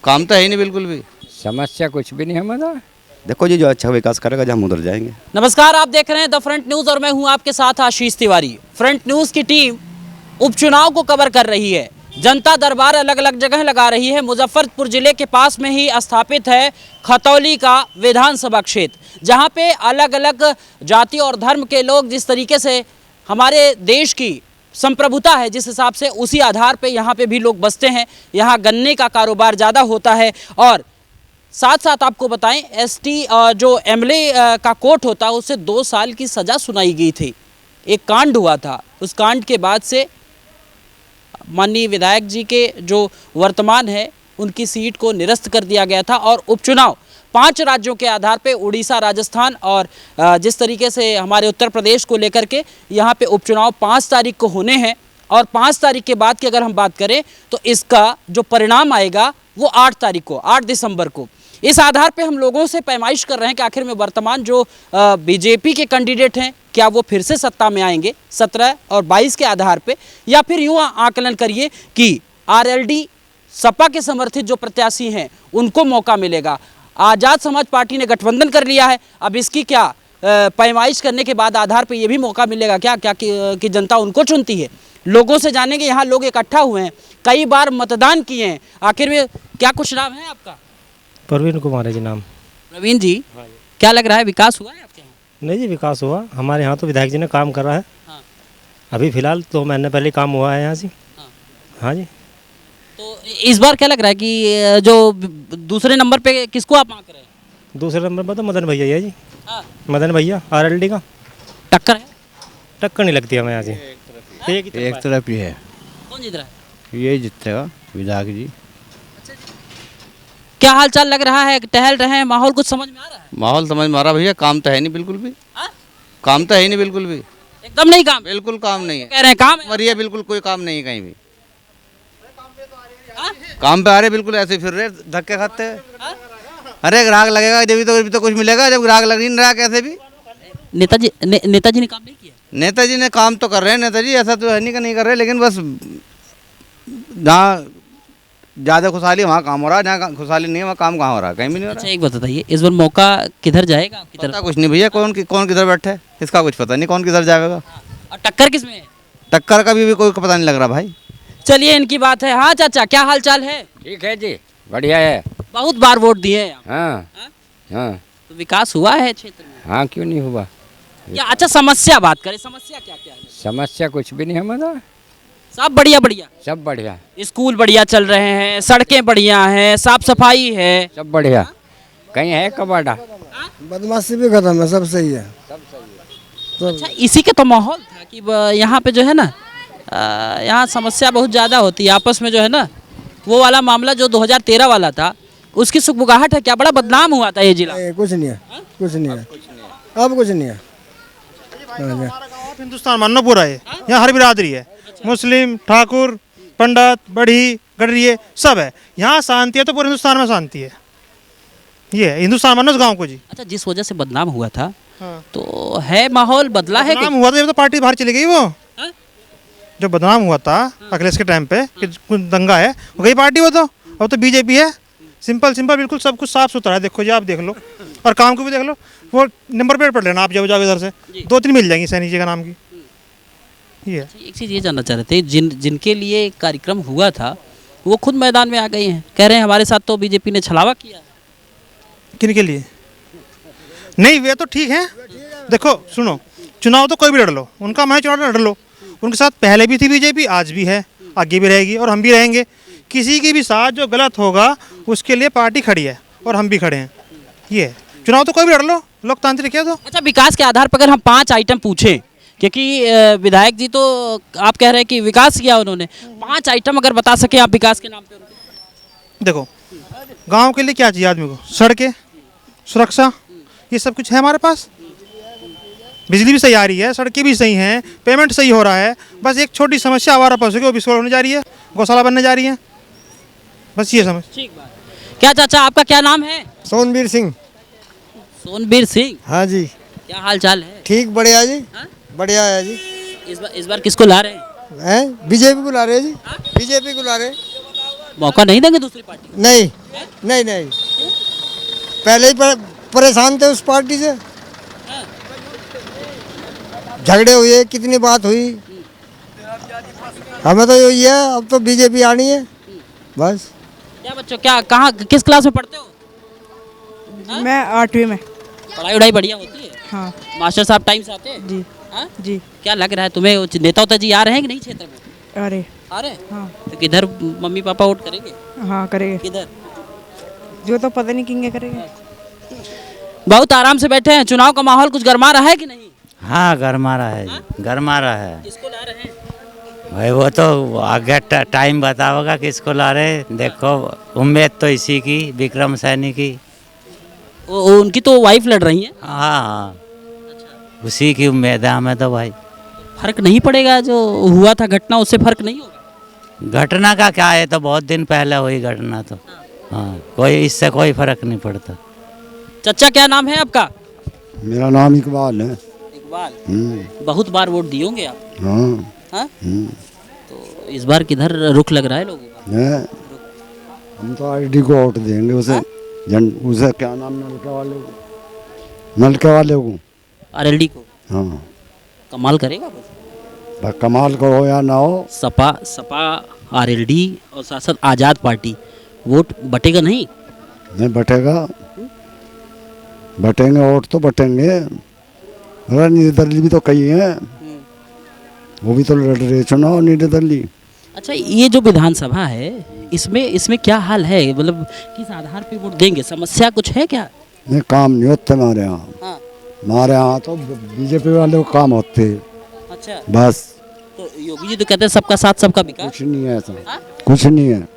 काम तो है ही नहीं बिल्कुल भी। समस्या कुछ भी नहीं हमारा। देखो जी, जो अच्छा विकास करेगा जहाँ हम उधर जाएंगे। नमस्कार, आप देख रहे हैं द फ्रंट न्यूज और मैं हूं आपके साथ आशीष तिवारी। फ्रंट न्यूज की टीम उपचुनाव को कवर कर रही है। जनता दरबार अलग अलग जगह लगा रही है। मुजफ्फरपुर जिले के पास में ही स्थापित है खतौली का विधानसभा क्षेत्र, जहां पे अलग अलग जाति और धर्म के लोग जिस तरीके से हमारे देश की संप्रभुता है, जिस हिसाब से उसी आधार पे यहाँ पे भी लोग बसते हैं। यहाँ गन्ने का कारोबार ज़्यादा होता है। और साथ साथ आपको बताएं, एसटी जो एमएलए का कोर्ट होता है उसे 2 साल की सज़ा सुनाई गई थी। एक कांड हुआ था, उस कांड के बाद से माननीय विधायक जी के जो वर्तमान है उनकी सीट को निरस्त कर दिया गया था। और उपचुनाव 5 राज्यों के आधार पे उड़ीसा, राजस्थान और जिस तरीके से हमारे उत्तर प्रदेश को लेकर के यहाँ पे उपचुनाव 5 तारीख को होने हैं। और 5 तारीख के बाद की अगर हम बात करें तो इसका जो परिणाम आएगा वो 8 तारीख को, 8 दिसंबर को। इस आधार पे हम लोगों से पैमाइश कर रहे हैं कि आखिर में वर्तमान जो बीजेपी के कैंडिडेट हैं, क्या वो फिर से सत्ता में आएंगे 17 और 22 के आधार पे, या फिर यूँ आकलन करिए कि आरएलडी सपा के समर्थित जो प्रत्याशी हैं उनको मौका मिलेगा। आज़ाद समाज पार्टी ने गठबंधन कर लिया है, अब इसकी क्या पैमाइश करने के बाद आधार पे ये भी मौका मिलेगा क्या कि जनता उनको चुनती है। लोगों से जानेंगे, यहाँ लोग इकट्ठा हुए हैं, कई बार मतदान किए हैं। आखिर में क्या कुछ नाम है आपका? प्रवीण कुमार है जी नाम। प्रवीण जी, क्या लग रहा है, विकास हुआ है आपके यहाँ? नहीं जी, विकास हुआ हमारे यहाँ तो विधायक जी ने काम कर रहा है। हाँ। अभी फिलहाल 2 महीने पहले काम हुआ है यहाँ से। हाँ जी। तो इस बार क्या लग रहा है कि जो दूसरे नंबर पे किसको आप मांग रहे हैं? दूसरे नंबर पर तो मदन भैया ही है जी। हाँ। मदन भैया आरएलडी का टक्कर है? टक्कर नहीं लगती हमें यहाँ से। एक तरफ ही है, कौन जीत रहा है? ये जीतेगा विधायक जी। क्या हाल चाल लग रहा है, टहल रहे हैं, माहौल कुछ समझ में आ रहा है? माहौल समझ में आ रहा भैया, काम तो है नहीं बिल्कुल भी। हाँ? काम तो है ही नहीं बिल्कुल भी, एकदम नहीं काम? बिल्कुल काम नहीं है। कह रहे हैं काम है? मरिए बिल्कुल कोई काम नहीं है कहीं भी। हाँ? काम पे आ रहे बिल्कुल ऐसे फिर रहे, धक्के खाते हैं। अरे ग्राहक लगेगा जब तो कुछ मिलेगा, जब ग्राहक लग नहीं रहा कैसे भी। नेताजी ने काम नहीं किया? नेताजी ने काम तो कर रहे हैं, नेताजी ऐसा तो है नहीं कि नहीं कर रहे, लेकिन बस जहाँ ज़्यादा खुशहाली वहाँ काम हो रहा है, जहाँ खुशहाली नहीं है वहाँ काम कहाँ हो रहा है, कहीं भी नहीं हो रहा। अच्छा एक बात बताइए, इस बार मौका किधर जाएगा आपकी तरफ? पता कुछ नहीं भैया, कौन किधर बैठे है इसका कुछ पता नहीं, कौन किधर जाएगा। और टक्कर किसमें है? टक्कर का भी कोई पता नहीं लग रहा भाई। चलिए इनकी बात है। हाँ चाचा, क्या हाल चाल है? ठीक है जी, बढ़िया है। बहुत बार वोट दिए हैं आप। हाँ हाँ? हाँ तो विकास हुआ है क्षेत्र में? हाँ, क्यों नहीं हुआ। क्या अच्छा समस्या बात करें, समस्या क्या क्या है? समस्या कुछ भी नहीं हमारा, सब बढ़िया बढ़िया, सब बढ़िया, स्कूल बढ़िया चल रहे हैं, सड़कें बढ़िया हैं, साफ सफाई है। सब बढ़िया। कहीं है कबाड़ा? बदमाशी भी खत्म है, सब सही है। अच्छा इसी के तो माहौल था कि यहाँ पे जो है ना, यहाँ समस्या बहुत ज़्यादा होती है आपस में, जो है ना वो वाला मामला जो 2013 वाला था उसकी सुगबुगाहट है। क्या बड़ा बदनाम हुआ था ये जिला? कुछ नहीं है, कुछ नहीं है, अब कुछ नहीं है। हिंदुस्तान मानो पूरा है, यहाँ हर बिरादरी है, मुस्लिम, ठाकुर, पंडित, बढ़ी, गडरिये सब है। यहाँ शांति है तो पूरे हिंदुस्तान में शांति है। ये है हिंदुस्तान मानो उस गाँव को जी। अच्छा जिस वजह से बदनाम हुआ था, हाँ। तो है माहौल बदला है? बदनाम हुआ था जब तो पार्टी बाहर चली गई वो। हाँ? जो बदनाम हुआ था अखिलेश के टाइम पे कि दंगा है, वो गई पार्टी वो तो, अब तो बीजेपी है। सिंपल बिल्कुल सब कुछ साफ सुथरा है। देखो जी, आप देख लो और काम को भी देख लो। वो नंबर प्लेट पढ़ लेना आप, जब जाओ इधर से 2-3 मिल जाएंगी सैनिक जी का नाम की। ये एक चीज़ ये जानना चाह रहे थे, जिनके लिए कार्यक्रम हुआ था वो खुद मैदान में आ गए हैं, कह रहे हैं हमारे साथ तो बीजेपी ने छलावा किया। किन के लिए? नहीं वे तो ठीक है। देखो सुनो, चुनाव तो कोई भी लड़ लो, उनका मैं चुनाव लड़ लो। उनके साथ पहले भी थी बीजेपी, आज भी है, आगे भी रहेगी और हम भी रहेंगे। किसी के भी साथ जो गलत होगा उसके लिए पार्टी खड़ी है और हम भी खड़े हैं। ये चुनाव तो कोई भी लड़ लो, लोकतांत्रिक है तो। अच्छा विकास के आधार पर अगर हम 5 आइटम पूछें, क्योंकि विधायक जी तो आप कह रहे हैं कि विकास किया उन्होंने, 5 आइटम अगर बता सके आप विकास के नाम पे उनको। देखो गांव के लिए क्या चाहिए आदमी को? सड़कें, सुरक्षा, ये सब कुछ है हमारे पास। बिजली भी सही आ रही है, सड़कें भी सही हैं, पेमेंट सही हो रहा है। बस एक छोटी समस्या आवारा पशु की, वो विस्फोट होने जा रही है, गौशाला बनने जा रही है, बस ये समझ। ठीक बात। क्या चाचा आपका क्या नाम है? सोनवीर सिंह। सोनवीर सिंह। हाँ जी। क्या हाल चाल है? ठीक, बढ़िया जी। हाँ? बढ़िया है जी। इस बार किसको ला रहे हैं? हैं बीजेपी को ला रहे हैं जी। बीजेपी को ला रहे हैं। मौका नहीं देंगे दूसरी पार्टी? नहीं नहीं नहीं, पहले ही परेशान थे उस पार्टी से, झगड़े हुए, कितनी बात हुई। हमें तो यही है, अब तो बीजेपी आनी है बस। क्या बच्चों, क्या कहाँ किस क्लास में पढ़ते हो? मैं 8वीं में। पढ़ाई वढ़ाई बढ़िया होती है? हाँ मास्टर साहब टाइम से आते हैं? जी हाँ? जी। क्या लग रहा है तुम्हें, वो नेता उता जी आ रहे हैं कि नहीं क्षेत्र में? अरे आ रहे हैं? हाँ तो किधर मम्मी पापा वोट करेंगे? हाँ करेंगे, किधर? जो तो पता नहीं किंगे करेंगे। बहुत आराम से बैठे हैं। चुनाव का माहौल कुछ गर्मा रहा है कि नहीं? हाँ गरमा रहा है, गरमा रहा है किसको ला रहे हैं? भाई। वो तो आगे टाइम बताओगा किसको ला रहे। देखो उम्मीद तो इसी की, विक्रम सैनी की। उनकी तो वाइफ लड़ रही है। हाँ हाँ, उसी की उम्मीद है हमें तो भाई। फर्क नहीं पड़ेगा जो हुआ था घटना, उससे फर्क नहीं होगा? घटना का क्या है, तो बहुत दिन पहले हुई घटना तो। हाँ, कोई इससे कोई फर्क नहीं पड़ता। चचा क्या नाम है आपका? मेरा नाम इकबाल है। इकबाल। बहुत बार वोट दिए होंगे आप? हाँ हाँ? तो इस बार किधर रुख लग रहा है लोगों का? है, हम तो आईडी को वोट देंगे उसे। उसे क्या नाम, नलके वाले को। आरएलडी को? हाँ, कमाल करेगा बस। कमाल को हो या ना हो। सपा आरएलडी और साथ साथ आज़ाद पार्टी, वोट बटेगा नहीं? नहीं बटेगा, बटेंगे वोट तो बटेंगे। अरे निर्दलीय भी तो कई हैं, वो भी तो लड़ रहे चुनाव निर्दलीय। अच्छा, ये जो विधानसभा है, इसमें क्या हाल है, मतलब किस आधार पे वोट देंगे? समस्या कुछ है क्या? नहीं, काम नहीं होते हमारे यहाँ। हाँ। हमारे यहाँ तो बीजेपी वाले को काम होते हैं। अच्छा, बस। तो योगी जी तो कहते हैं सबका साथ सबका विकास। कुछ नहीं है ऐसा। हाँ? कुछ नहीं है।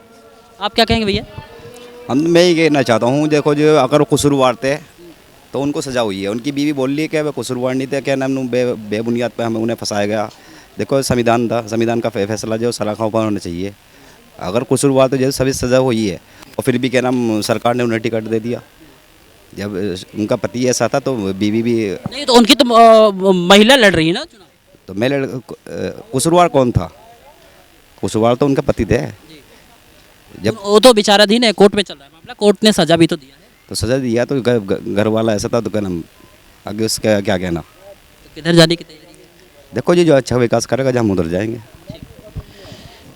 आप क्या कहेंगे भैया? मैं ये कहना चाहता हूँ, देखो जो अगर वो कसूरवार थे तो उनको सजा हुई है। उनकी बीवी बोल रही है कि वे कसूरवार नहीं थे, क्या नाम बेबुनियाद पे हमें उन्हें फंसाया गया। देखो संविधान था, संविधान का फैसला जो सलाखों पर होना चाहिए। अगर कसूरवार तो जैसे सभी सजा हुई है, और फिर भी क्या नाम सरकार ने उन्हें टिकट दे दिया। जब उनका पति ऐसा था तो बीवी भी नहीं, तो उनकी तो महिला लड़ रही है ना चुनाव। तो मैं कसूरवार कौन था? कसूरवार तो उनका पति थे। जब वो तो विचाराधीन है, कोर्ट में चल रहा है मामला, कोर्ट ने सजा भी तो दिया है। तो सजा दिया तो घर वाला ऐसा था तो क्या नाम, आगे उसका क्या कहना। तो किधर जाने की तैयारी है? देखो जी, जो अच्छा विकास करेगा जहाँ हम उधर जाएंगे।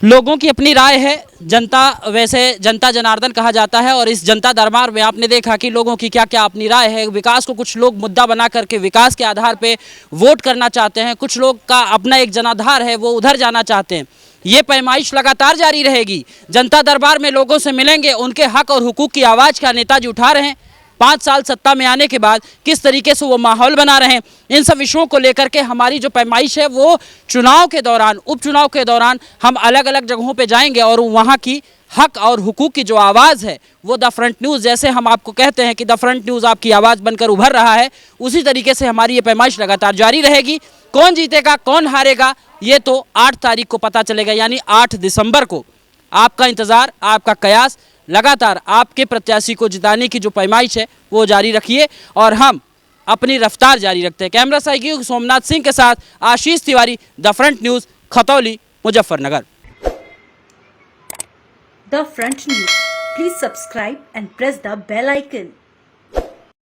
लोगों की अपनी राय है। जनता, वैसे जनता जनार्दन कहा जाता है, और इस जनता दरबार में आपने देखा कि लोगों की क्या क्या अपनी राय है। विकास को कुछ लोग मुद्दा बना करके विकास के आधार पे वोट करना चाहते हैं, कुछ लोग का अपना एक जनाधार है, वो उधर जाना चाहते हैं। ये पैमाइश लगातार जारी रहेगी। जनता दरबार में लोगों से मिलेंगे, उनके हक और हुकूक की आवाज़ का नेताजी उठा रहे हैं। 5 साल सत्ता में आने के बाद किस तरीके से वो माहौल बना रहे हैं, इन सब विषयों को लेकर के हमारी जो पैमाइश है वो चुनाव के दौरान, उपचुनाव के दौरान हम अलग अलग जगहों पे जाएंगे और वहाँ की हक और हुकूक की जो आवाज़ है वो द फ्रंट न्यूज़, जैसे हम आपको कहते हैं कि द फ्रंट न्यूज़ आपकी आवाज़ बनकर उभर रहा है, उसी तरीके से हमारी ये पैमाइश लगातार जारी रहेगी। कौन जीतेगा कौन हारेगा ये तो 8 तारीख को पता चलेगा, यानी 8 दिसंबर को। आपका इंतज़ार, आपका कयास, लगातार आपके प्रत्याशी को जिताने की जो पैमाइश है वो जारी रखिए और हम अपनी रफ्तार जारी रखते हैं। कैमरा सहयोगी सोमनाथ सिंह के साथ Ashish Tiwari, The Front News, Khatauli, Muzaffarnagar. The Front News. Please subscribe and press the bell icon.